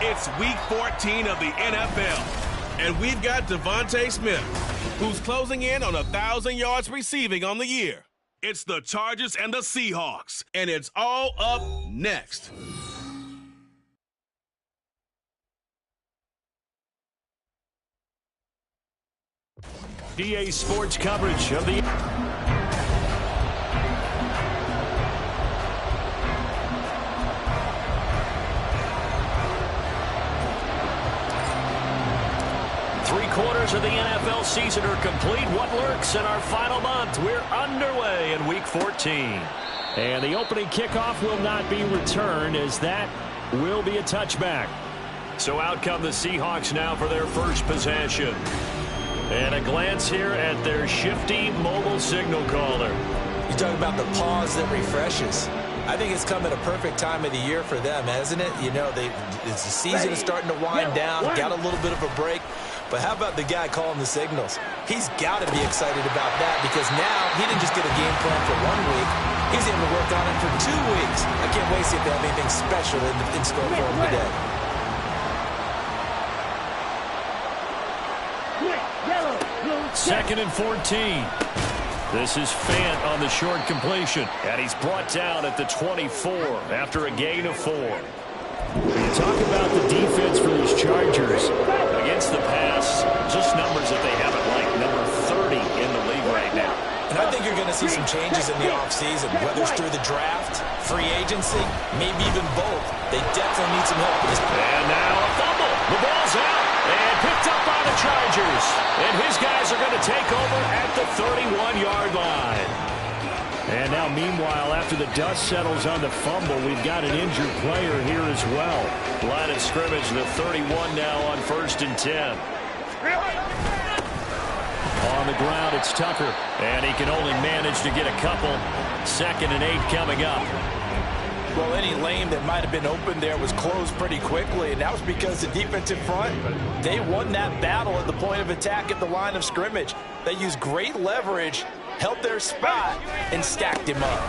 It's Week 14 of the NFL, and we've got Devontae Smith, who's closing in on 1,000 yards receiving on the year. It's the Chargers and the Seahawks, and it's all up next. DA Sports coverage of the... Three-quarters of the NFL season are complete. What lurks in our final month? We're underway in Week 14. And the opening kickoff will not be returned, as that will be a touchback. So out come the Seahawks now for their first possession. And a glance here at their shifty mobile signal caller. You talk about the pause that refreshes. I think it's come at a perfect time of the year for them, hasn't it? You know, the season is starting to wind down, got a little bit of a break. But how about the guy calling the signals? He's got to be excited about that, because now he didn't just get a game plan for 1 week. He's able to work on it for 2 weeks. I can't wait to see if they have anything special in store for him today. Second and 14. This is Fant on the short completion, and he's brought down at the 24 after a gain of 4. You talk about the defense for these Chargers. Against the pass, just numbers that they haven't liked. Number 30 in the league right now. And I think you're going to see some changes in the offseason, whether it's through the draft, free agency, maybe even both. They definitely need some help. And now a fumble. The ball's out and picked up by the Chargers. And his guys are going to take over at the 31-yard line. And now, meanwhile, after the dust settles on the fumble, we've got an injured player here as well. Line of scrimmage, the 31 now on 1st and 10. On the ground, it's Tucker. And he can only manage to get a couple. 2nd and 8 coming up. Well, any lane that might have been open there was closed pretty quickly, and that was because the defensive front, they won that battle at the point of attack at the line of scrimmage. They used great leverage, held their spot, and stacked him up.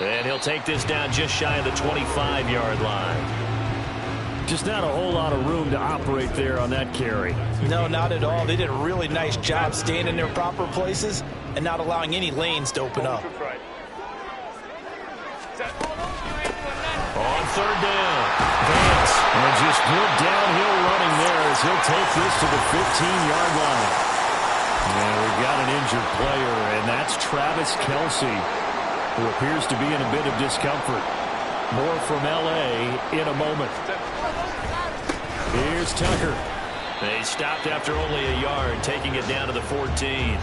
And he'll take this down just shy of the 25-yard line. Just not a whole lot of room to operate there on that carry. No, not at all. They did a really nice job staying in their proper places and not allowing any lanes to open up. On 3rd down, Vance, and just good downhill running there as he'll take this to the 15-yard line. And we've got an injured player, and that's Travis Kelce, who appears to be in a bit of discomfort. More from L.A. in a moment. Here's Tucker. They stopped after only a yard, taking it down to the 14.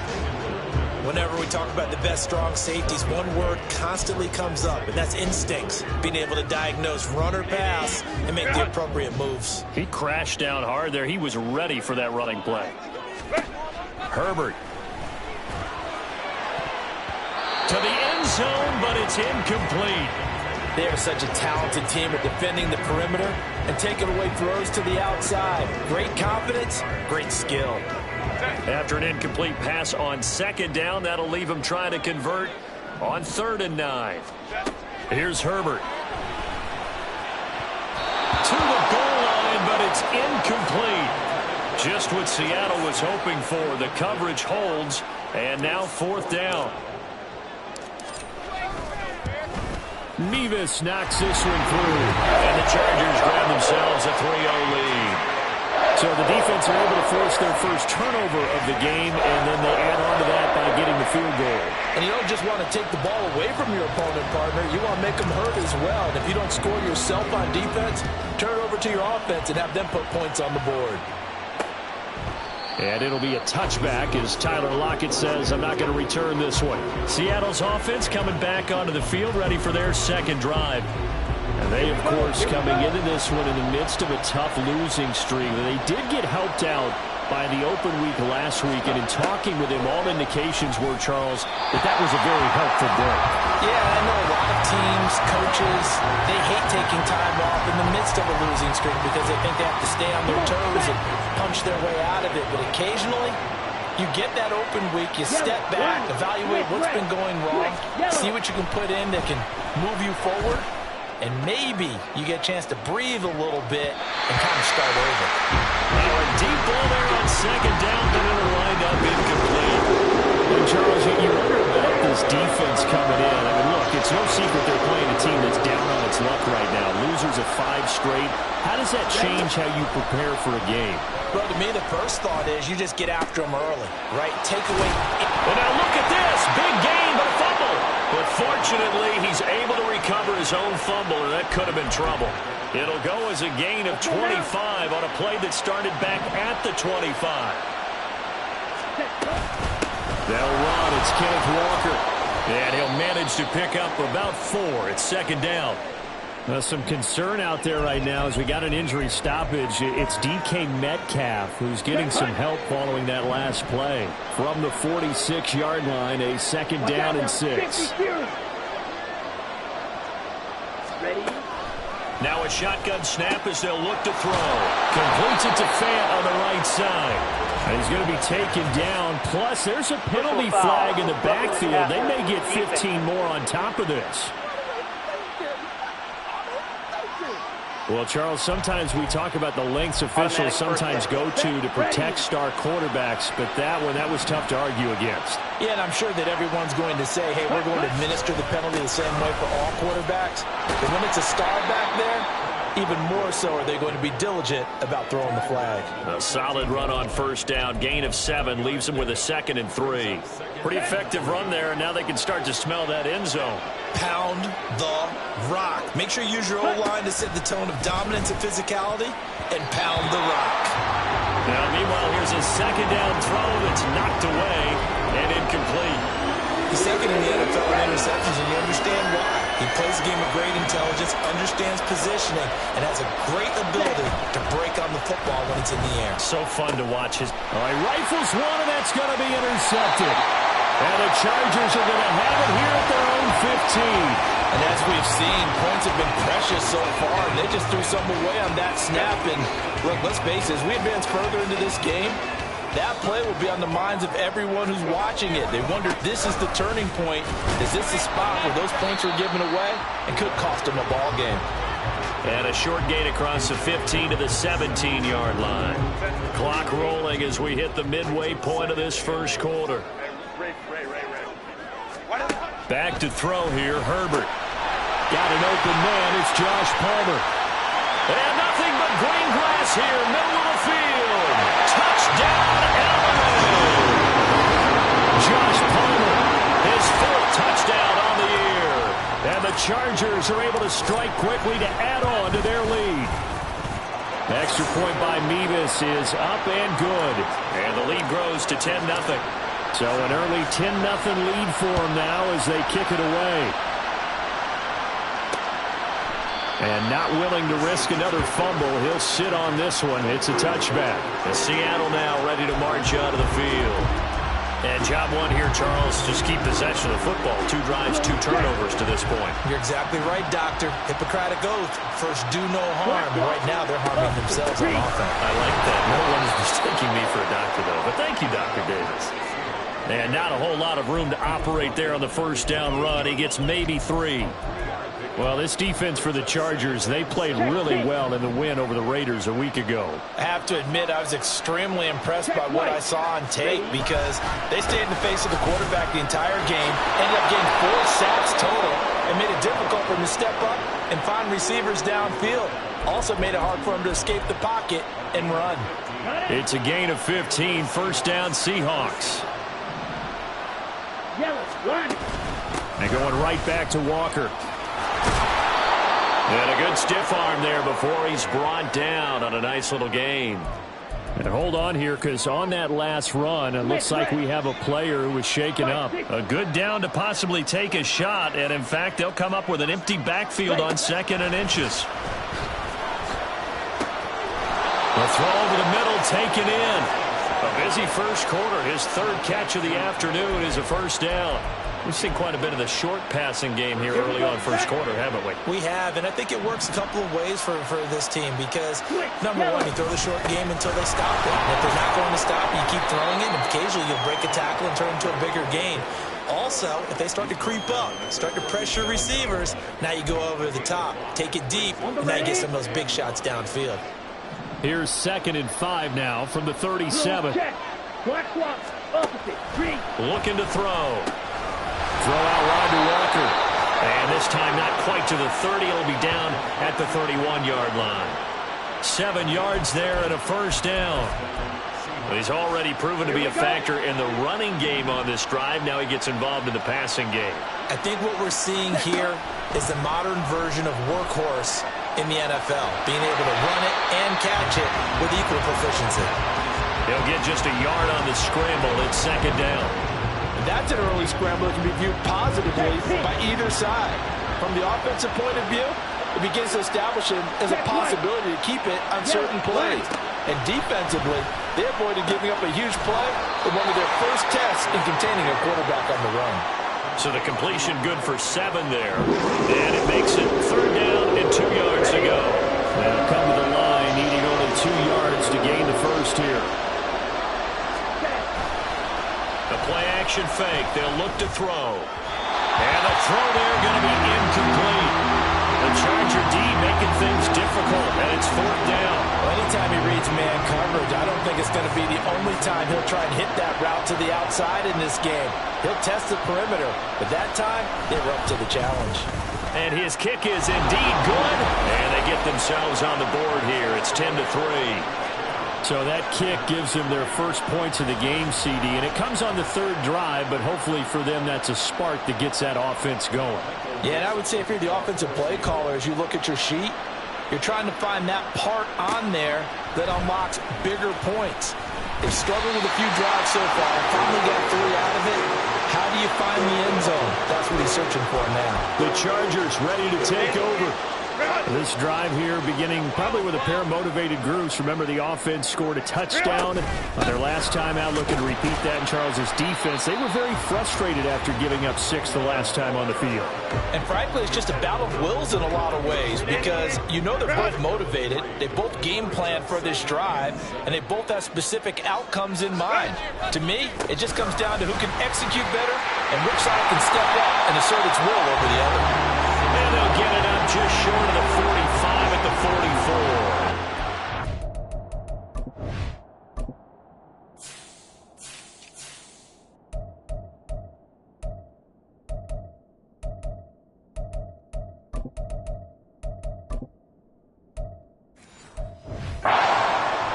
Whenever we talk about the best strong safeties, one word constantly comes up, and that's instincts. Being able to diagnose run or pass and make the appropriate moves. He crashed down hard there. He was ready for that running play. Herbert. To the end zone, but it's incomplete. They are such a talented team at defending the perimeter and taking away throws to the outside. Great confidence, great skill. After an incomplete pass on 2nd down, that'll leave him trying to convert on 3rd and 9. Here's Herbert. To the goal line, but it's incomplete. Just what Seattle was hoping for. The coverage holds, and now 4th down. Nevis knocks this one through, and the Chargers grab themselves a 3-0 lead. So the defense are able to force their first turnover of the game, and then they add on to that by getting the field goal. And you don't just want to take the ball away from your opponent, partner. You want to make them hurt as well. And if you don't score yourself on defense, turn it over to your offense and have them put points on the board. And it'll be a touchback as Tyler Lockett says, I'm not going to return this one. Seattle's offense coming back onto the field, ready for their 2nd drive. And they, of course, coming into this one in the midst of a tough losing streak. They did get helped out by the open week last week, and in talking with him, all indications were, Charles, that was a very helpful break. Yeah, I know a lot of teams, coaches, they hate taking time off in the midst of a losing streak because they think they have to stay on their toes and punch their way out of it. But occasionally, you get that open week, you step back, evaluate what's been going wrong, see what you can put in that can move you forward, and maybe you get a chance to breathe a little bit and kind of start over. Now a deep ball there on second down, but it'll wind up incomplete. And Charles, you wonder about this defense coming in. I mean, look, it's no secret they're playing a team that's down on its luck right now. Losers of 5 straight. How does that change how you prepare for a game? Well, to me, the first thought is you just get after them early, right? Take away. And now look at this. Big gain, but a fumble. But fortunately, he's able to recover his own fumble, and that could have been trouble. It'll go as a gain of 25 on a play that started back at the 25. They'll run. It's Kenneth Walker. And he'll manage to pick up about 4. It's second down. Some concern out there right now as we got an injury stoppage. It's DK Metcalf who's getting some help following that last play. From the 46-yard line, a second down and 6. Now a shotgun snap as they'll look to throw. Completes it to Fant on the right side. And he's going to be taken down. Plus, there's a penalty flag in the backfield. They may get 15 more on top of this. Well, Charles, sometimes we talk about the lengths officials sometimes go to protect star quarterbacks, but that was tough to argue against. Yeah, and I'm sure that everyone's going to say, hey, we're going to administer the penalty the same way for all quarterbacks. But when it's a star back there, even more so are they going to be diligent about throwing the flag. A solid run on first down. Gain of 7 leaves them with a 2nd and 3. Pretty effective run there, and now they can start to smell that end zone. Pound the rock. Make sure you use your O-line to set the tone of dominance and physicality, and pound the rock. Now, meanwhile, here's a second down throw that's knocked away and incomplete. He's second in the NFL in interceptions, and you understand why. He plays a game of great intelligence, understands positioning, and has a great ability to break on the football when it's in the air. So fun to watch his. All right, rifles one, and that's going to be intercepted. And the Chargers are going to have it here at their own 15. And as we've seen, points have been precious so far, and they just threw some away on that snap. And look, let's face it, as we advance further into this game, that play will be on the minds of everyone who's watching it. They wonder if this is the turning point. Is this the spot where those points were given away and could cost them a ball game? And a short gain across the 15 to the 17-yard line. Clock rolling as we hit the midway point of this first quarter. Back to throw here, Herbert. Got an open man, it's Josh Palmer. And nothing but green grass here, middle of the field. Touchdown, Illinois! Josh Palmer, his 4th touchdown on the year. And the Chargers are able to strike quickly to add on to their lead. Extra point by Mevis is up and good. And the lead grows to 10-0. So an early 10-0 lead for them now as they kick it away. And not willing to risk another fumble. He'll sit on this one. It's a touchback. And Seattle now ready to march out of the field. And job one here, Charles, just keep possession of the football. 2 drives, 2 turnovers to this point. You're exactly right, Doctor. Hippocratic oath. First, do no harm. And right now, they're harming themselves on offense. I like that. No one is mistaking me for a doctor, though. But thank you, Dr. Davis. And not a whole lot of room to operate there on the first down run. He gets maybe 3. Well, this defense for the Chargers, they played really well in the win over the Raiders a week ago. I have to admit, I was extremely impressed by what I saw on tape because they stayed in the face of the quarterback the entire game, ended up getting 4 sacks total, and made it difficult for him to step up and find receivers downfield. Also made it hard for him to escape the pocket and run. It's a gain of 15, first down Seahawks. And going right back to Walker. And a good stiff arm there before he's brought down on a nice little gain. And hold on here, because on that last run, it looks like we have a player who was shaken up. A good down to possibly take a shot, and in fact, they'll come up with an empty backfield on 2nd and inches. The throw over the middle, taken in. A busy first quarter. His 3rd catch of the afternoon is a first down. We've seen quite a bit of the short passing game here early on first quarter, haven't we? We have, and I think it works a couple of ways for this team because, number one, you throw the short game until they stop it. And if they're not going to stop, you keep throwing it, and occasionally you'll break a tackle and turn into a bigger gain. Also, if they start to creep up, start to pressure receivers, now you go over the top, take it deep, and now you get some of those big shots downfield. Here's 2nd and 5 now from the 37. Looking to throw. Throw out wide to Walker. And this time not quite to the 30. It'll be down at the 31-yard line. 7 yards there and a first down. But he's already proven to be a factor in the running game on this drive. Now he gets involved in the passing game. I think what we're seeing here is the modern version of workhorse in the NFL, being able to run it and catch it with equal proficiency. He'll get just a yard on the scramble. It's 2nd down. That's an early scramble that can be viewed positively by either side. From the offensive point of view, it begins to establish him as a possibility to keep it on certain plays. And defensively, they avoided giving up a huge play in one of their first tests in containing a quarterback on the run. So the completion good for 7 there. And it makes it 3rd down and 2 yards to go. They'll come to the line needing only 2 yards to gain the first here. The play-action fake. They'll look to throw. And the throw there going to be incomplete. The Charger D making things difficult, and it's 4th down. Well, anytime he reads man coverage, I don't think it's going to be the only time he'll try and hit that route to the outside in this game. He'll test the perimeter, but that time, they were up to the challenge. And his kick is indeed good, and they get themselves on the board here. It's 10-3. So that kick gives them their first points of the game, CD, and it comes on the 3rd drive, but hopefully for them that's a spark that gets that offense going. Yeah, and I would say if you're the offensive play caller, as you look at your sheet, you're trying to find that part on there that unlocks bigger points. They've struggled with a few drives so far. Finally got 3 out of it. How do you find the end zone? That's what he's searching for now. The Chargers ready to take over. This drive here beginning probably with a pair of motivated groups. Remember, the offense scored a touchdown on their last time out. Looking to repeat that in Charles' defense. They were very frustrated after giving up 6 the last time on the field. And frankly, it's just a battle of wills in a lot of ways because you know they're both motivated. They both game plan for this drive, and they both have specific outcomes in mind. To me, it just comes down to who can execute better and which side can step up and assert its will over the other. And they'll get it up just short of the 45 at the 44.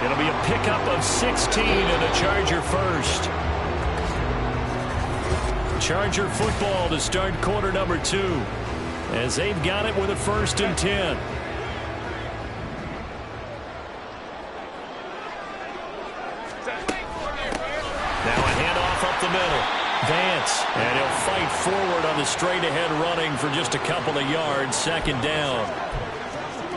It'll be a pickup of 16 and a Charger first. Charger football to start quarter number 2. As they've got it with a 1st and 10. Now a handoff up the middle. Vance, and he'll fight forward on the straight-ahead running for just a couple of yards. 2nd down.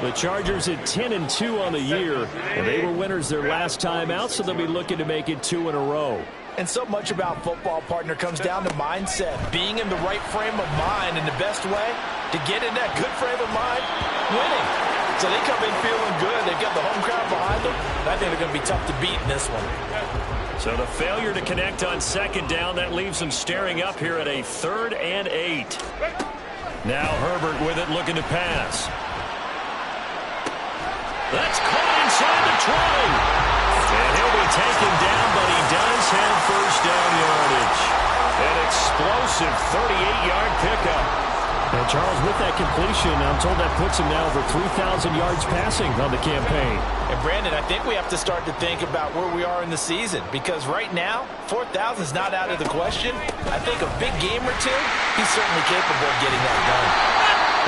The Chargers at 10-2 on the year, and they were winners their last time out, so they'll be looking to make it 2 in a row. And so much about football, partner, comes down to mindset. Being in the right frame of mind, and the best way to get in that good frame of mind, winning. So they come in feeling good. They've got the home crowd behind them. And I think they're going to be tough to beat in this one. So the failure to connect on 2nd down, that leaves them staring up here at a 3rd and 8. Now Herbert with it, looking to pass. That's caught inside the 20. And he'll be taken down, but he does have first down yardage. An explosive 38-yard pickup. And Charles, with that completion, I'm told that puts him now over 3,000 yards passing on the campaign. And Brandon, I think we have to start to think about where we are in the season, because right now, 4,000 is not out of the question. I think a big game or two, he's certainly capable of getting that done.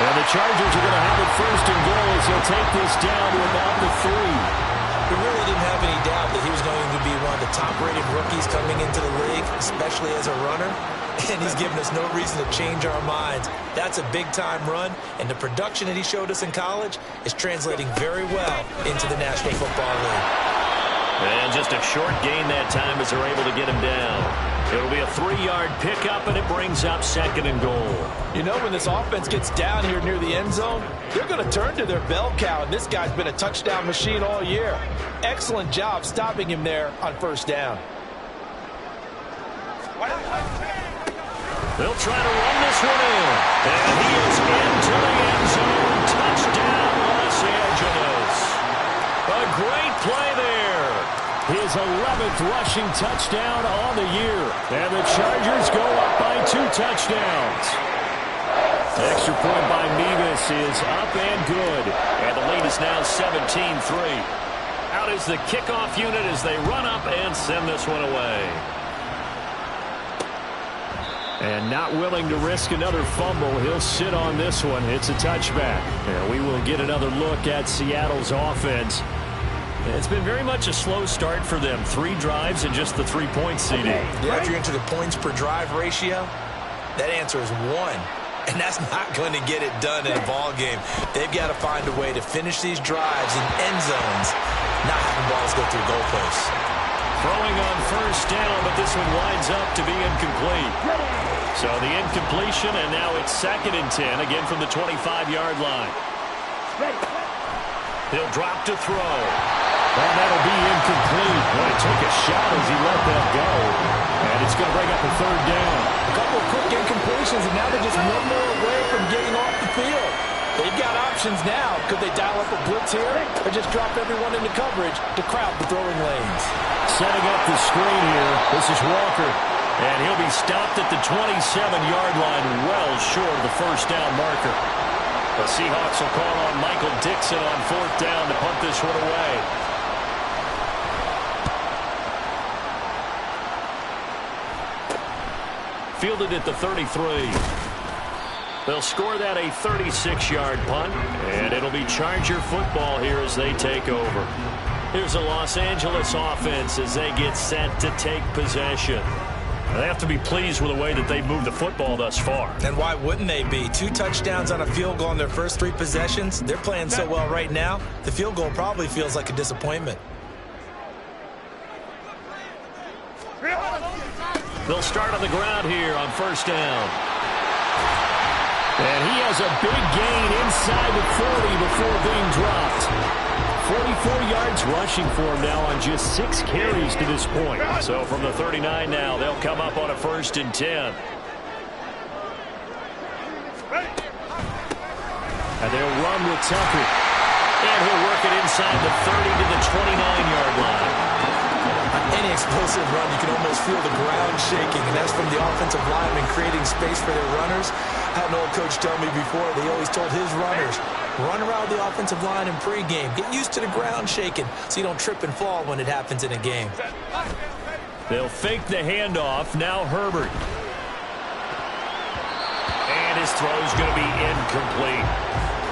And the Chargers are going to have it 1st and goal as they'll take this down to about the 3. We really didn't have any doubt that he was going to be one of the top-rated rookies coming into the league, especially as a runner. And he's given us no reason to change our minds. That's a big-time run, and the production that he showed us in college is translating very well into the National Football League. And just a short gain that time as they're able to get him down. It'll be a 3-yard pickup, and it brings up 2nd and goal. You know, when this offense gets down here near the end zone, they're going to turn to their bell cow, and this guy's been a touchdown machine all year. Excellent job stopping him there on 1st down. They'll try to run this one in. And he is into the end zone. Touchdown, Los Angeles. A great play there. His 11th rushing touchdown on the year. And the Chargers go up by 2 touchdowns. Extra point by Mevis is up and good. And the lead is now 17-3. Out is the kickoff unit as they run up and send this one away. And not willing to risk another fumble, he'll sit on this one. It's a touchback. And we will get another look at Seattle's offense. It's been very much a slow start for them. 3 drives and just the 3 points, CD. Yeah, if you're into the points per drive ratio, that answer is 1. And that's not going to get it done in a ball game. They've got to find a way to finish these drives in end zones, not having balls go through goalposts. Throwing on first down, but this one winds up to be incomplete. So the incompletion, and now it's 2nd and 10, again from the 25-yard line. He'll drop to throw. And that'll be incomplete. Well, he took a shot as he let that go. And it's going to bring up a 3rd down. A couple of quick incompletions, and now they're just one more away from getting off the field. They've got options now. Could they dial up a blitz here or just drop everyone into coverage to crowd the throwing lanes? Setting up the screen here. This is Walker. And he'll be stopped at the 27-yard line, well short of the first down marker. The Seahawks will call on Michael Dixon on 4th down to punt this one away. Fielded at the 33. They'll score that a 36-yard punt, and it'll be Charger football here as they take over. Here's a Los Angeles offense as they get set to take possession. They have to be pleased with the way that they've moved the football thus far. And why wouldn't they be? 2 touchdowns on a field goal in their first 3 possessions. They're playing so well right now, the field goal probably feels like a disappointment. They'll start on the ground here on first down. And he has a big gain inside the 40 before being dropped. 44 yards rushing for him now on just 6 carries to this point. So from the 39 now, they'll come up on a 1st and 10. And they'll run with Tucker. And he'll work it inside the 30 to the 29-yard line. Any explosive run, you can almost feel the ground shaking, and that's from the offensive linemen creating space for their runners. I had an old coach tell me before, they always told his runners, run around the offensive line in pregame. Get used to the ground shaking so you don't trip and fall when it happens in a game. They'll fake the handoff. Now Herbert. And his throw's going to be incomplete.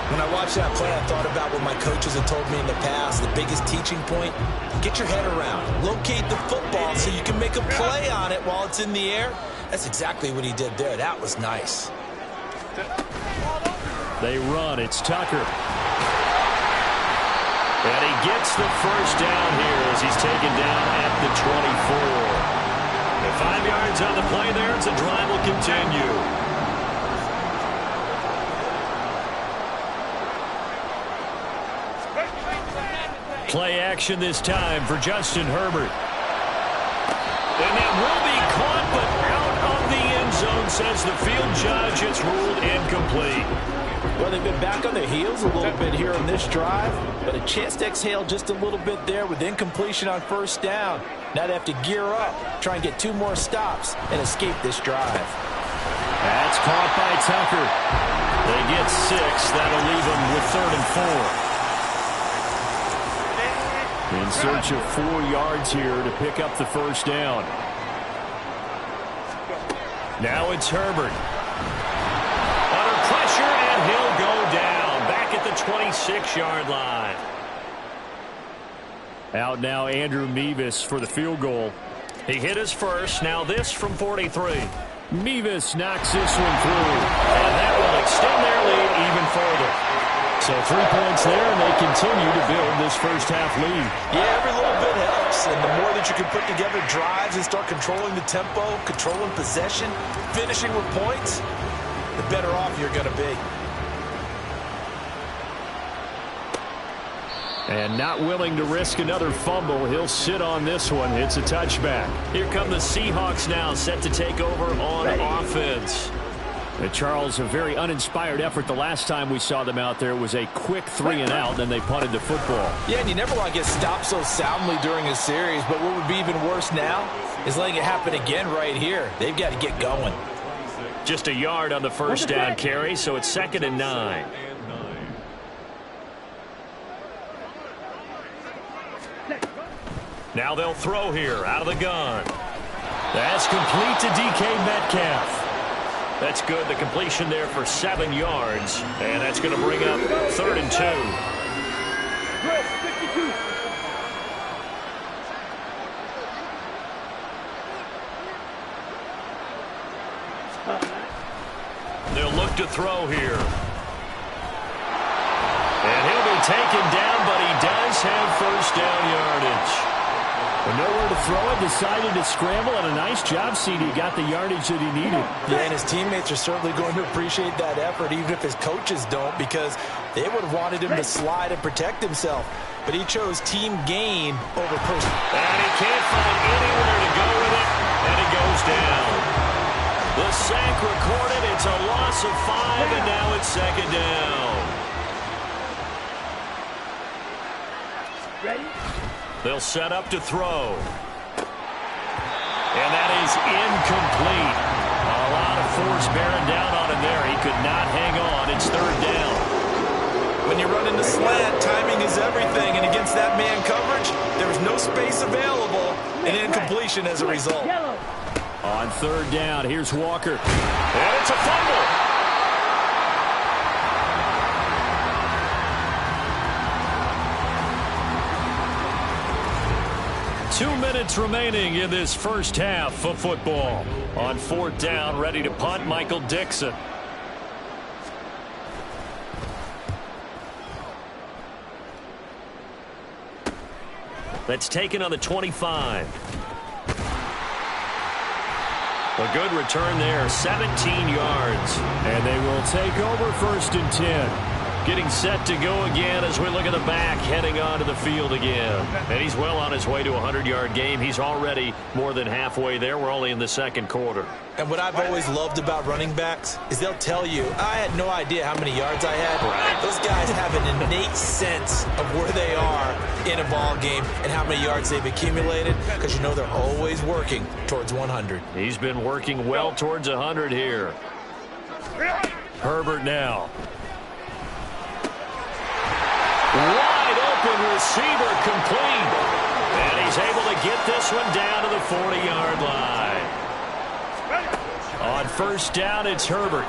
When I watched that play, I thought about what my coaches had told me in the past. The biggest teaching point, get your head around. Locate the football so you can make a play on it while it's in the air. That's exactly what he did there. That was nice. They run. It's Tucker. And he gets the first down here as he's taken down at the 24. The 5 yards on the play there, and the drive will continue. Play action this time for Justin Herbert. And that will be caught, but out of the end zone, says the field judge. It's ruled incomplete. Well, they've been back on their heels a little bit here on this drive, but a chance to exhale just a little bit there with incompletion on first down. Now they have to gear up, try and get 2 more stops, and escape this drive. That's caught by Tucker. They get 6. That'll leave them with 3rd and 4. In search of 4 yards here to pick up the first down. Now it's Herbert. Under pressure, and he'll go down. Back at the 26-yard line. Out now Andrew Mevis for the field goal. He hit his first. Now this from 43. Mevis knocks this one through. And that will extend their lead even further. So 3 points there, and they continue to build this first half lead. Yeah, every little bit helps, and the more that you can put together drives and start controlling the tempo, controlling possession, finishing with points, the better off you're going to be. And not willing to risk another fumble. He'll sit on this one. It's a touchback. Here come the Seahawks now, set to take over on offense. And Charles, a very uninspired effort. The last time we saw them out there was a quick 3-and-out, then they punted the football. Yeah, and you never want to get stopped so soundly during a series, but what would be even worse now is letting it happen again right here. They've got to get going. Just a yard on the first down carry, so it's 2nd and 9. Now they'll throw here out of the gun. That's complete to DK Metcalf. That's good. The completion there for 7 yards. And that's going to bring up 3rd and 2. They'll look to throw here. And he'll be taken down, but he does have first down yardage. But nowhere to throw it, decided to scramble, and a nice job, CD. Got the yardage that he needed. Yeah, and his teammates are certainly going to appreciate that effort, even if his coaches don't, because they would have wanted him to slide and protect himself. But he chose team gain over personal. And he can't find anywhere to go with it, and it goes down. The sack recorded. It's a loss of 5, and now it's 2nd down. Ready? They'll set up to throw. And that is incomplete. A lot of force bearing down on him there. He could not hang on. It's 3rd down. When you run into slant, timing is everything. And against that man coverage, there was no space available. And incompletion as a result. On 3rd down, here's Walker. And it's a fumble. Two minutes remaining in this first half of football. On 4th down, ready to punt, Michael Dixon. That's taken on the 25. A good return there, 17 yards. And they will take over 1st and 10. Getting set to go again as we look at the back, heading onto the field again. And he's well on his way to a 100-yard game. He's already more than halfway there. We're only in the 2nd quarter. And what I've always loved about running backs is they'll tell you, I had no idea how many yards I had. Right. Those guys have an innate sense of where they are in a ball game and how many yards they've accumulated, because you know they're always working towards 100. He's been working well towards 100 here. Herbert now. Wide open receiver, complete. And he's able to get this one down to the 40-yard line. On 1st down, it's Herbert.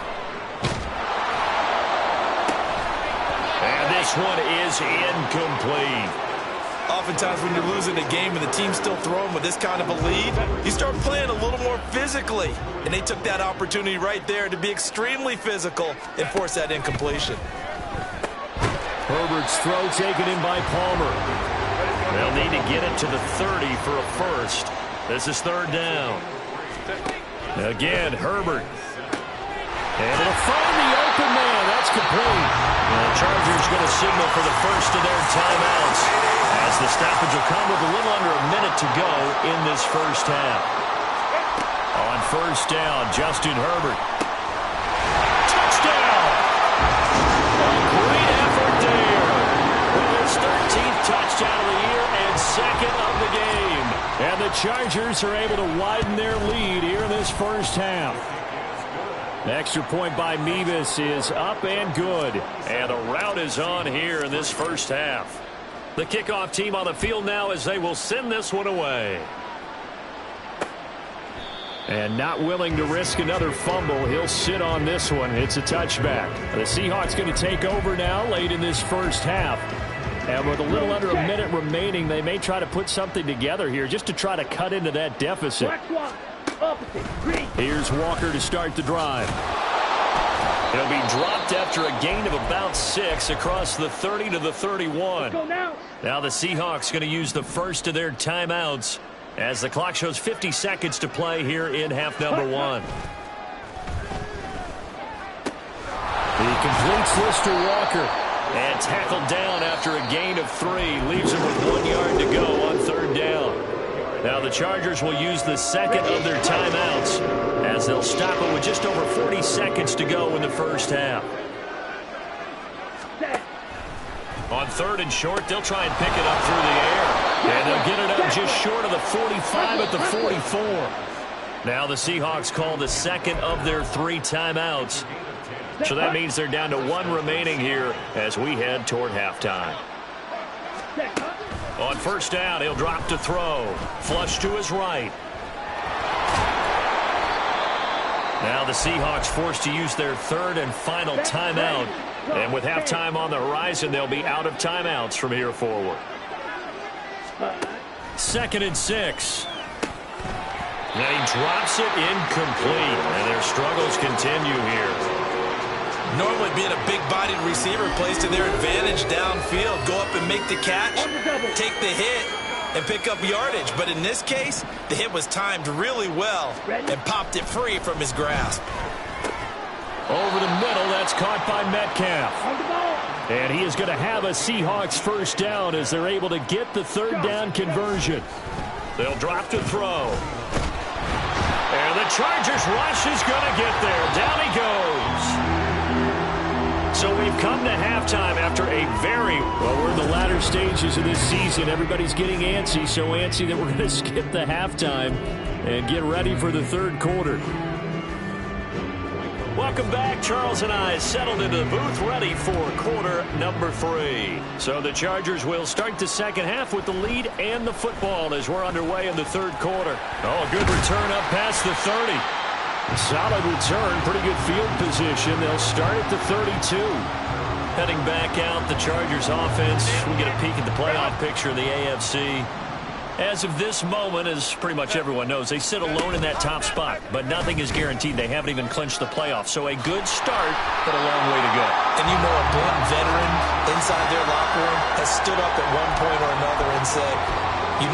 And this one is incomplete. Oftentimes when you're losing a game and the team's still throwing with this kind of a lead, you start playing a little more physically. And they took that opportunity right there to be extremely physical and force that incompletion. Herbert's throw taken in by Palmer. They'll need to get it to the 30 for a first. This is 3rd down. Again, Herbert. And it'll find the open man. That's complete. And the Chargers going to signal for the first of their timeouts, as the stoppage will come with a little under a minute to go in this first half. On 1st down, Justin Herbert. Touchdown! A great effort there. Well, his 13th touchdown of the year and 2nd of the game. And the Chargers are able to widen their lead here in this first half. The extra point by Mevis is up and good. And the rout is on here in this first half. The kickoff team on the field now as they will send this one away. And not willing to risk another fumble, he'll sit on this one. It's a touchback. The Seahawks going to take over now late in this first half. And with a little under a minute remaining, they may try to put something together here just to try to cut into that deficit. Here's Walker to start the drive. He'll be dropped after a gain of about 6 across the 30 to the 31. Now the Seahawks going to use the first of their timeouts as the clock shows 50 seconds to play here in half number 1. He completes this to Walker. And tackled down after a gain of 3. Leaves him with 1 yard to go on 3rd down. Now the Chargers will use the second of their timeouts as they'll stop it with just over 40 seconds to go in the first half. On 3rd and short, they'll try and pick it up through the air. And they'll get it up just short of the 45 at the 44. Now the Seahawks call the second of their 3 timeouts. So that means they're down to 1 remaining here as we head toward halftime. On 1st down, he'll drop to throw. Flush to his right. Now the Seahawks forced to use their 3rd and final timeout. And with halftime on the horizon, they'll be out of timeouts from here forward. 2nd and 6. Now he drops it incomplete. And their struggles continue here. Normally being a big-bodied receiver plays to their advantage downfield. Go up and make the catch, take the hit, and pick up yardage. But in this case, the hit was timed really well and popped it free from his grasp. Over the middle, that's caught by Metcalf. And he is going to have a Seahawks 1st down as they're able to get the 3rd down conversion. They'll drop to throw. And the Chargers rush is going to get there. Down he goes. So we've come to halftime after a we're in the latter stages of this season. Everybody's getting antsy, so antsy that we're going to skip the halftime and get ready for the 3rd quarter. Welcome back. Charles and I settled into the booth ready for quarter number 3. So the Chargers will start the 2nd half with the lead and the football as we're underway in the 3rd quarter. Oh, a good return up past the 30. Solid return, pretty good field position. They'll start at the 32. Heading back out, the Chargers offense. We get a peek at the playoff picture of the AFC. As of this moment, as pretty much everyone knows, they sit alone in that top spot. But nothing is guaranteed. They haven't even clinched the playoffs. So a good start, but a long way to go. And you know a blunt veteran inside their locker room has stood up at one point or another and said, you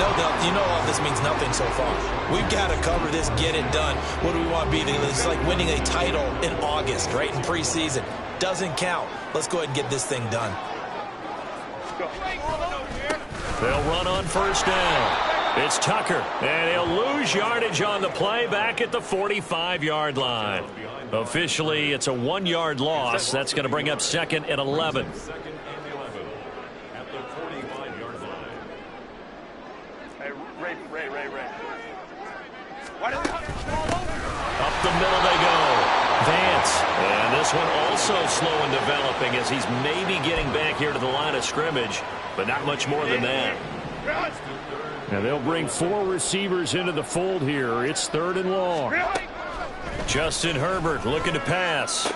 know all this means nothing so far. We've got to cover this, get it done. What do we want to be? It's like winning a title in August, right, in preseason. Doesn't count. Let's go ahead and get this thing done. They'll run on 1st down. It's Tucker, and he'll lose yardage on the play back at the 45-yard line. Officially, it's a 1-yard loss. That's going to bring up 2nd and 11. Up the middle they go. Vance. And this one also slow in developing as he's maybe getting back here to the line of scrimmage, but not much more than that. Now they'll bring 4 receivers into the fold here. It's 3rd and long. Justin Herbert looking to pass.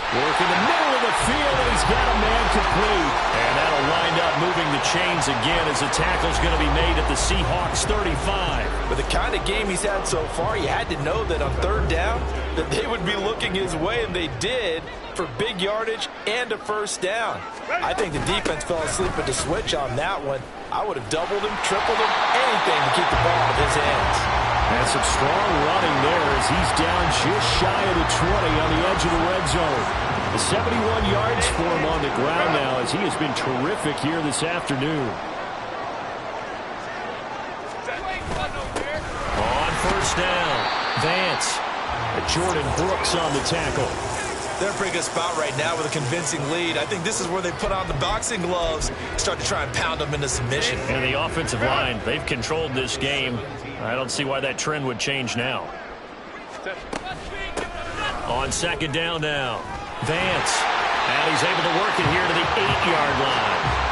Work in the middle of the field, and he's got a man complete. And that'll wind up moving the chains again as the tackle's going to be made at the Seahawks 35. With the kind of game he's had so far, you had to know that on 3rd down that they would be looking his way, and they did, for big yardage and a 1st down. I think the defense fell asleep at the switch on that one. I would have doubled him, tripled him, anything to keep the ball out of his hands. And some strong running there as he's down just shy of the 20 on the edge of the red zone. 71 yards for him on the ground now as he has been terrific here this afternoon. On 1st down, Vance. Jordan Brooks on the tackle. They're in a pretty good spot right now with a convincing lead. I think this is where they put on the boxing gloves, start to try and pound them into submission. And the offensive line, they've controlled this game. I don't see why that trend would change now. On 2nd down now, Vance. And he's able to work it here to the 8-yard line.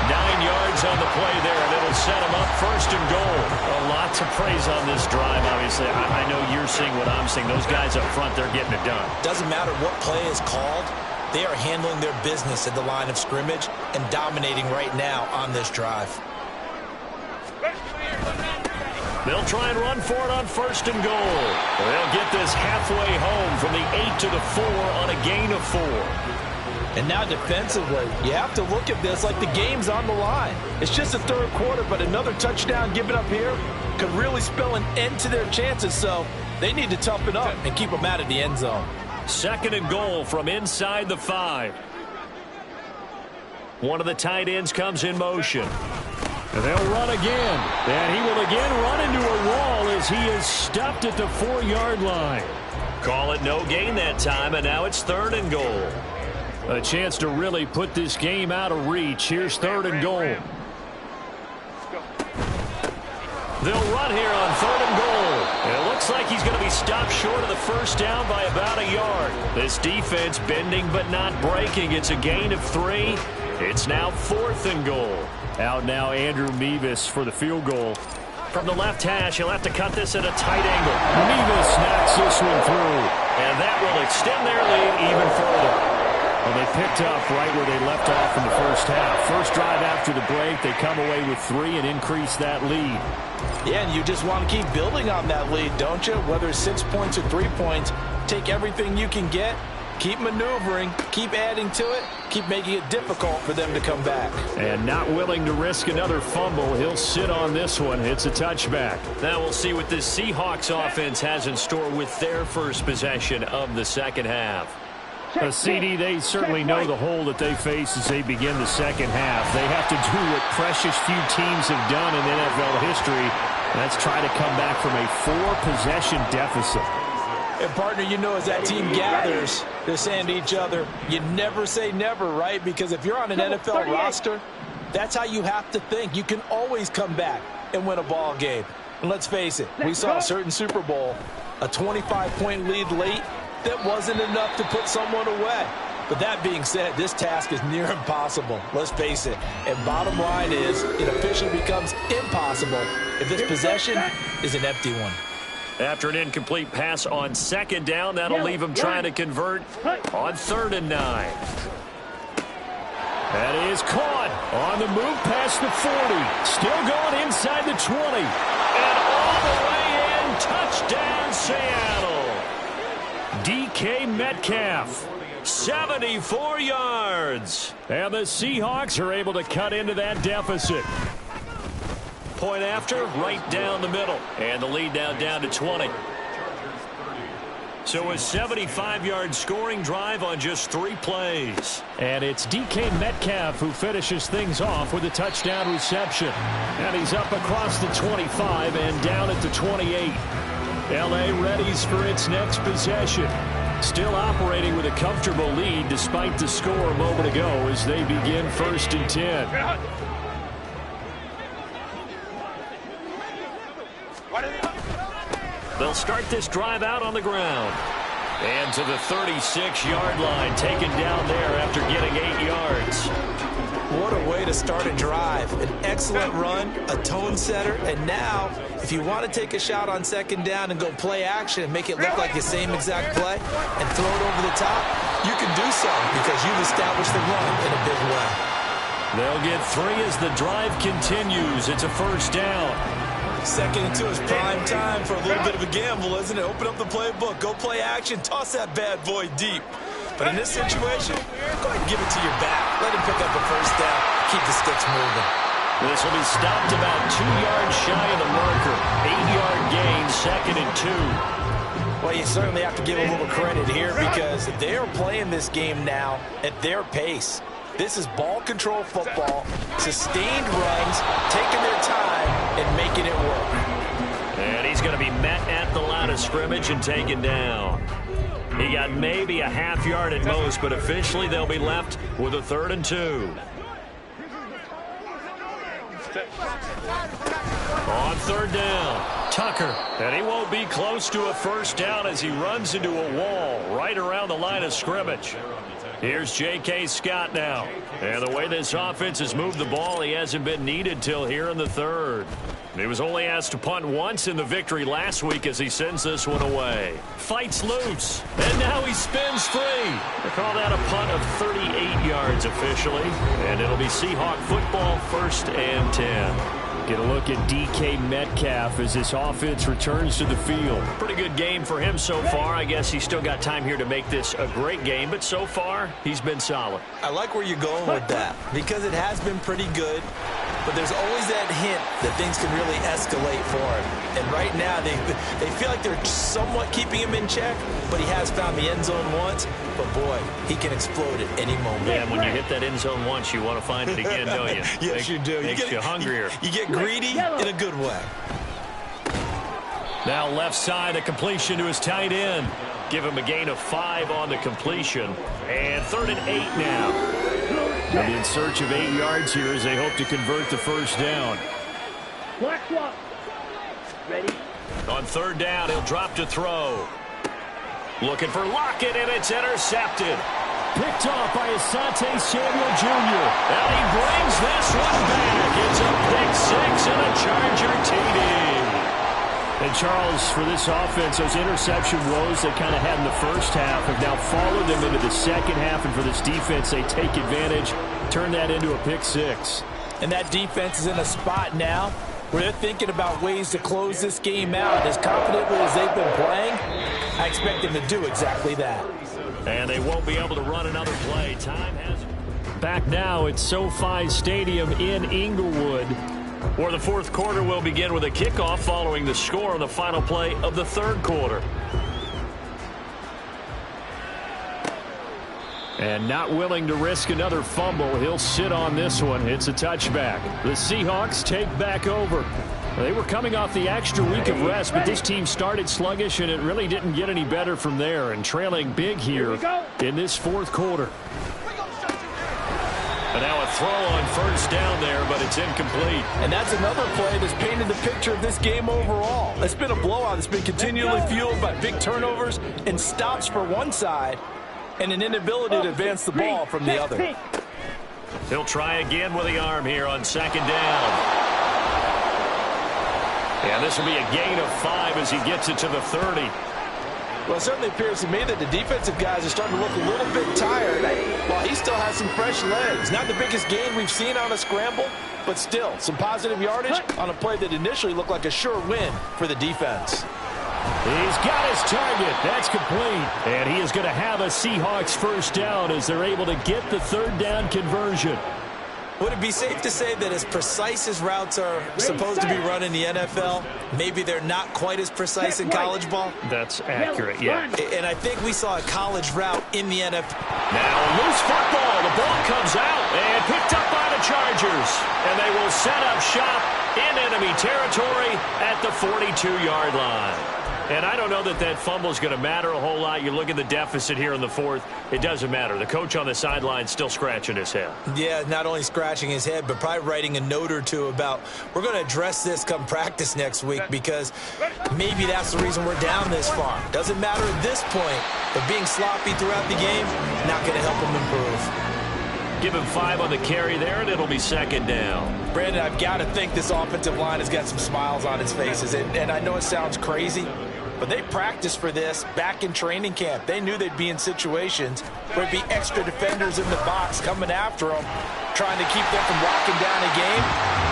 9 yards on the play there, and it'll set him up 1st and goal. A lot to praise on this drive, obviously. I know you're seeing what I'm seeing. Those guys up front, they're getting it done. Doesn't matter what play is called. They are handling their business at the line of scrimmage and dominating right now on this drive. They'll try and run for it on 1st and goal. They'll get this halfway home from the 8 to the 4 on a gain of 4. And now defensively, you have to look at this like the game's on the line. It's just the 3rd quarter, but another touchdown given up here could really spell an end to their chances. So they need to toughen up and keep them out of the end zone. 2nd and goal from inside the 5. One of the tight ends comes in motion. And they'll run again. And he will again run into a wall as he is stopped at the 4-yard line. Call it no gain that time, and now it's 3rd and goal. A chance to really put this game out of reach. Here's 3rd and goal. They'll run here on 3rd and goal. It looks like he's going to be stopped short of the first down by about a yard. This defense bending but not breaking. It's a gain of 3. It's now 4th and goal. Out now Andrew Mevis for the field goal. From the left hash, he'll have to cut this at a tight angle. Mevis knocks this one through. And that will extend their lead even further. Well, they picked up right where they left off in the first half. First drive after the break, they come away with 3 and increase that lead. Yeah, and you just want to keep building on that lead, don't you? Whether it's 6 points or 3 points, take everything you can get, keep maneuvering, keep adding to it, keep making it difficult for them to come back. And not willing to risk another fumble, he'll sit on this one. It's a touchback. Now we'll see what this Seahawks offense has in store with their first possession of the second half. CD, they certainly know the hole that they face as they begin the second half. They have to do what precious few teams have done in NFL history. That's try to come back from a 4-possession deficit. And, partner, you know, as that team gathers, they're saying to each other, you never say never, right? Because if you're on an NFL roster, that's how you have to think. You can always come back and win a ball game. And let's face it, we saw a certain Super Bowl, a 25-point lead late, that wasn't enough to put someone away. But that being said, this task is near impossible. Let's face it. And bottom line is, it officially becomes impossible if this possession is an empty one. After an incomplete pass on 2nd down, that'll leave him trying to convert on 3rd and 9. That is caught on the move past the 40. Still going inside the 20. And all the way in, touchdown Seattle. DK Metcalf, 74 yards. And the Seahawks are able to cut into that deficit. Point after, right down the middle. And the lead now down to 20. So a 75-yard scoring drive on just 3 plays. And it's DK Metcalf who finishes things off with a touchdown reception. And he's up across the 25 and down at the 28. L.A. readies for its next possession. Still operating with a comfortable lead despite the score a moment ago as they begin 1st and 10. They'll start this drive out on the ground. And to the 36-yard line, taken down there after getting 8 yards. What a way to start a drive. An excellent run, a tone setter, and now, if you want to take a shot on 2nd down and go play action and make it look like the same exact play and throw it over the top, you can do so because you've established the run in a big way. They'll get 3 as the drive continues. It's a 1st down. 2nd and 2 is prime time for a little bit of a gamble, isn't it? Open up the playbook, go play action, toss that bad boy deep. But in this situation, go ahead and give it to your back. Let him pick up a 1st down. Keep the sticks moving. This will be stopped about 2 yards shy of the marker. 8-yard gain, 2nd and 2. Well, you certainly have to give a little credit here because they are playing this game now at their pace. This is ball control football, sustained runs, taking their time and making it work. And he's going to be met at the line of scrimmage and taken down. He got maybe a half yard at most, but officially they'll be left with a 3rd and 2. On 3rd down, Tucker. And he won't be close to a 1st down as he runs into a wall right around the line of scrimmage. Here's J.K. Scott now. And the way this offense has moved the ball, he hasn't been needed till here in the 3rd. He was only asked to punt once in the victory last week as he sends this one away. Fights loose, and now he spins free. They call that a punt of 38 yards officially, and it'll be Seahawk football 1st and 10. Get a look at DK Metcalf as this offense returns to the field. Pretty good game for him so far. I guess he's still got time here to make this a great game, but so far, he's been solid. I like where you're going with that because it has been pretty good. but there's always that hint that things can really escalate for him. And right now, they feel like they're somewhat keeping him in check, but he has found the end zone once. But, boy, he can explode at any moment. Yeah, when you hit that end zone once, you want to find it again, don't you? Yes, you do. Makes you hungrier. You get greedy in a good way. Now left side, a completion to his tight end. Give him a gain of 5 on the completion. And 3rd and 8 now. They'll be in search of 8 yards here as they hope to convert the first down. Ready? On 3rd down, he'll drop to throw. Looking for Lockett, and it's intercepted. Picked off by Asante Samuel Jr. And he brings this one back. It's a pick 6 and a Charger TD. And, Charles, for this offense, those interception woes they kind of had in the first half have now followed them into the second half. And for this defense, they take advantage, turn that into a pick 6. And that defense is in a spot now where they're thinking about ways to close this game out. As confidently as they've been playing, I expect them to do exactly that. And they won't be able to run another play. Time has back now at SoFi Stadium in Inglewood, where the fourth quarter will begin with a kickoff following the score on the final play of the third quarter. And not willing to risk another fumble, he'll sit on this one. It's a touchback. The Seahawks take back over. They were coming off the extra week of rest, but this team started sluggish, and it really didn't get any better from there, and trailing big here in this fourth quarter. And now a throw on 1st down there, but it's incomplete. And that's another play that's painted the picture of this game overall. It's been a blowout. It's been continually fueled by big turnovers and stops for one side and an inability to advance the ball from the other. He'll try again with the arm here on 2nd down. And this will be a gain of 5 as he gets it to the 30. Well, it certainly appears to me that the defensive guys are starting to look a little bit tired while he still has some fresh legs. Not the biggest gain we've seen on a scramble, but still some positive yardage on a play that initially looked like a sure win for the defense. He's got his target. That's complete. And he is going to have a Seahawks first down as they're able to get the 3rd down conversion. Would it be safe to say that as precise as routes are supposed to be run in the NFL, maybe they're not quite as precise in college ball? That's accurate, yeah. And I think we saw a college route in the NFL. Now a loose football. The ball comes out and picked up by the Chargers. And they will set up shop in enemy territory at the 42-yard line. And I don't know that that fumble is going to matter a whole lot. You look at the deficit here in the 4th. It doesn't matter. The coach on the sideline still scratching his head. Yeah, not only scratching his head, but probably writing a note or two about we're going to address this come practice next week because maybe that's the reason we're down this far. Doesn't matter at this point, but being sloppy throughout the game, not going to help him improve. Give him 5 on the carry there, and it'll be 2nd down. Brandon, I've got to think this offensive line has got some smiles on its faces. And I know it sounds crazy, but they practiced for this back in training camp. They knew they'd be in situations where there'd be extra defenders in the box coming after them, trying to keep them from locking down a game.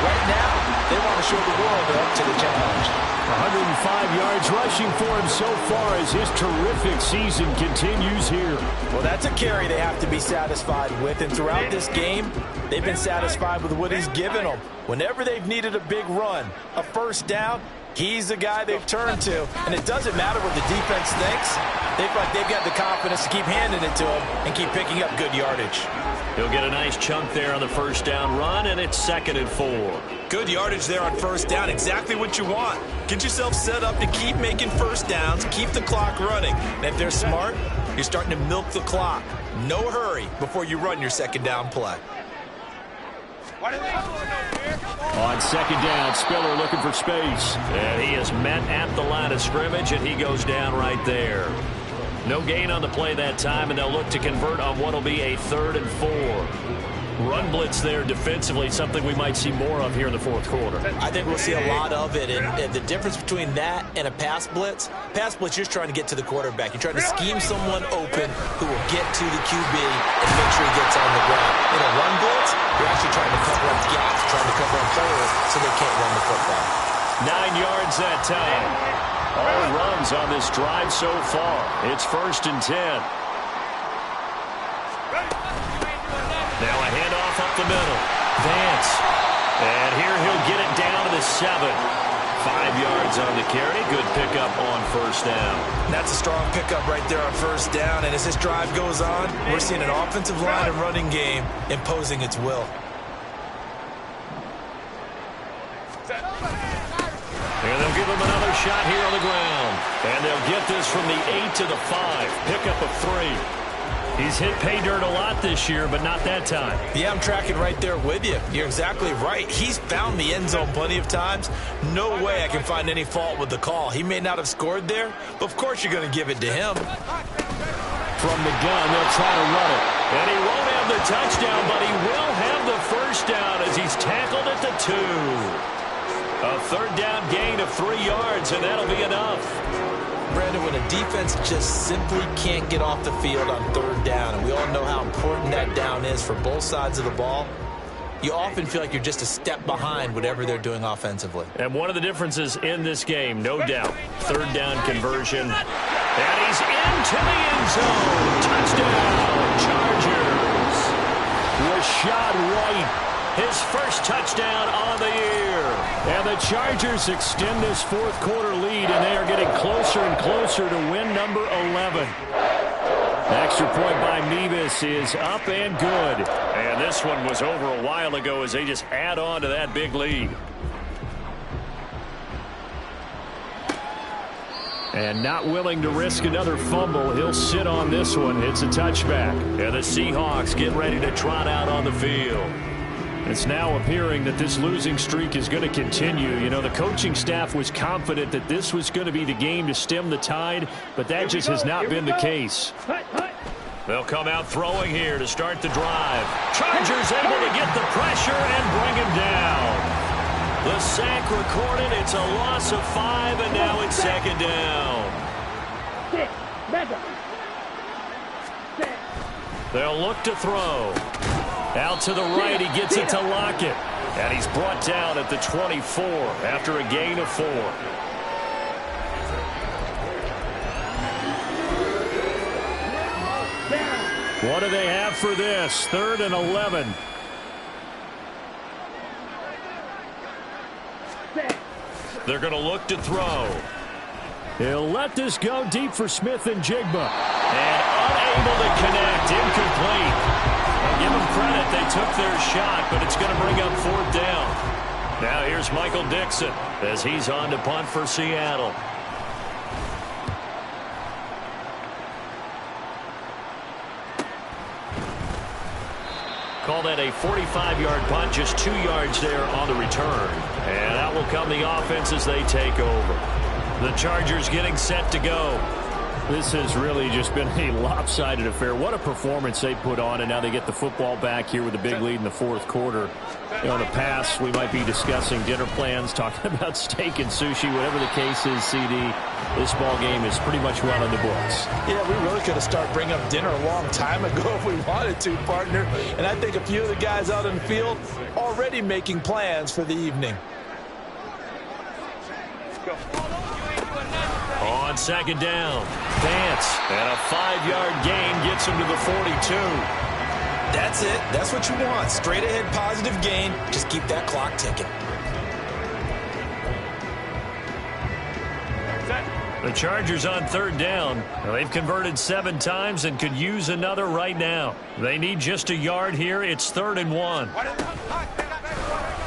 Right now, they want to show the world they're up to the challenge. 105 yards rushing for him so far as his terrific season continues here. Well, that's a carry they have to be satisfied with. And throughout this game, they've been satisfied with what he's given them. Whenever they've needed a big run, a first down, he's the guy they've turned to. And it doesn't matter what the defense thinks. They feel like they've got the confidence to keep handing it to him and keep picking up good yardage. He'll get a nice chunk there on the first down run, and it's 2nd and 4. Good yardage there on first down. Exactly what you want. Get yourself set up to keep making first downs, keep the clock running. And if they're smart, you're starting to milk the clock. No hurry before you run your 2nd down play. On 2nd down, Spiller looking for space. And he is met at the line of scrimmage, and he goes down right there. No gain on the play that time, and they'll look to convert on what will be a 3rd and 4. Run blitz there defensively, something we might see more of here in the 4th quarter. I think we'll see a lot of it, and the difference between that and a pass blitz, you're just trying to get to the quarterback. You're trying to scheme someone open who will get to the QB and make sure he gets on the ground. In a run blitz, you're actually trying to cover up gaps, trying to cover up holes so they can't run the football. 9 yards that time. All runs on this drive so far. It's 1st and 10. Now a handoff up the middle. Vance. And here he'll get it down to the 7. 5 yards on the carry. Good pickup on first down. That's a strong pickup right there on first down. And as this drive goes on, we're seeing an offensive line and running game imposing its will. And they'll give him another shot here on the ground. And they'll get this from the 8 to the 5. Pickup of 3. He's hit pay dirt a lot this year, but not that time. Yeah, I'm tracking right there with you. You're exactly right. He's found the end zone plenty of times. No way I can find any fault with the call. He may not have scored there, but of course you're going to give it to him. From the gun, they'll try to run it. And he won't have the touchdown, but he will have the first down as he's tackled at the 2. A third down gain of 3 yards, and that'll be enough. Brandon, when a defense just simply can't get off the field on third down, and we all know how important that down is for both sides of the ball, you often feel like you're just a step behind whatever they're doing offensively. And one of the differences in this game, no doubt, third down conversion. And he's into the end zone. Touchdown, Chargers. Rashad White. His first touchdown on the year. And the Chargers extend this fourth quarter lead, and they are getting closer and closer to win number 11. Extra point by Mevis is up and good. And this one was over a while ago as they just add on to that big lead. And not willing to risk another fumble, he'll sit on this one. It's a touchback. And the Seahawks get ready to trot out on the field. It's now appearing that this losing streak is going to continue. You know, the coaching staff was confident that this was going to be the game to stem the tide, but that just has not been the case. They'll come out throwing here to start the drive. Chargers able to get the pressure and bring him down. The sack recorded. It's a loss of 5, and now it's second down. They'll look to throw. Out to the right, he gets it to Lockett. And he's brought down at the 24 after a gain of 4. What do they have for this? 3rd and 11. They're going to look to throw. He'll let this go deep for Smith and Jigba. And unable to connect. Incomplete. I'll give them credit. They took their shot, but it's going to bring up 4th down. Now here's Michael Dixon as he's on to punt for Seattle. Call that a 45-yard punt, just 2 yards there on the return. And out will come the offense as they take over. The Chargers getting set to go. This has really just been a lopsided affair. What a performance they put on, and now they get the football back here with a big lead in the fourth quarter. You know, in the past, we might be discussing dinner plans, talking about steak and sushi, whatever the case is, CD. This ball game is pretty much run on the books. Yeah, we really could have started bringing up dinner a long time ago if we wanted to, partner. And I think a few of the guys out in the field already making plans for the evening. On second down, Vance, and a 5-yard gain gets him to the 42. That's it. That's what you want. Straight ahead positive gain. Just keep that clock ticking. The Chargers on third down. They've converted 7 times and could use another right now. They need just a yard here. It's 3rd and 1.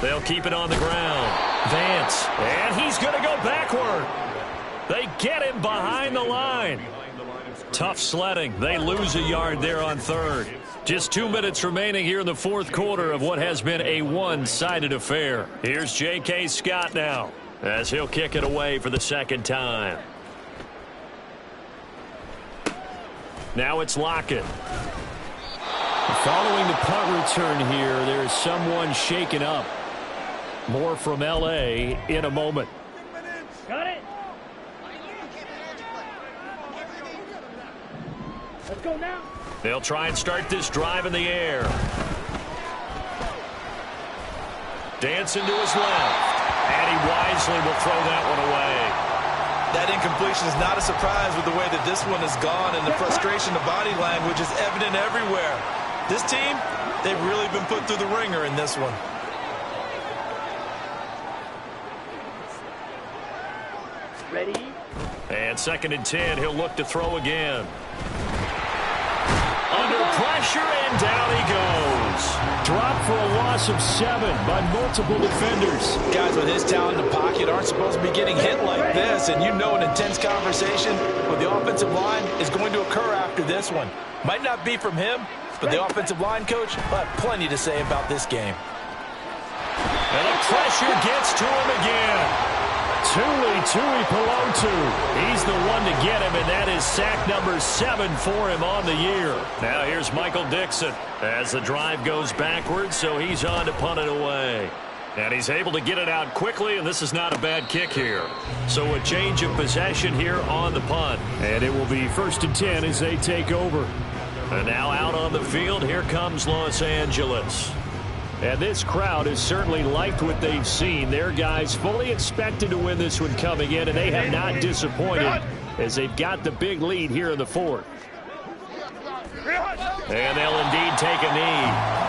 They'll keep it on the ground. Vance, and he's going to go backward. They get him behind the line. Tough sledding. They lose a yard there on 3rd. Just 2 minutes remaining here in the fourth quarter of what has been a one-sided affair. Here's J.K. Scott now as he'll kick it away for the second time. Now it's Lockett. Following the punt return here, there's someone shaken up. More from L.A. in a moment. Got it. Let's go now. They'll try and start this drive in the air. Dancing to his left. And he wisely will throw that one away. That incompletion is not a surprise with the way that this one has gone, and the frustration, the body language is evident everywhere. This team, they've really been put through the ringer in this one. Ready? And 2nd and 10, he'll look to throw again. Under pressure, and down he goes. Dropped for a loss of 7 by multiple defenders. Guys with his talent in the pocket aren't supposed to be getting hit like this, and you know an intense conversation with the offensive line is going to occur after this one. Might not be from him, but the offensive line coach will have plenty to say about this game. And the pressure gets to him again. Tui Pelotu. He's the one to get him, and that is sack number 7 for him on the year. Now here's Michael Dixon as the drive goes backwards, so he's on to punt it away. And he's able to get it out quickly, and this is not a bad kick here. So a change of possession here on the punt. And it will be 1st and 10 as they take over. And now out on the field, here comes Los Angeles. And this crowd has certainly liked what they've seen. Their guys fully expected to win this one coming in, and they have not disappointed as they've got the big lead here in the 4th. And they'll indeed take a knee.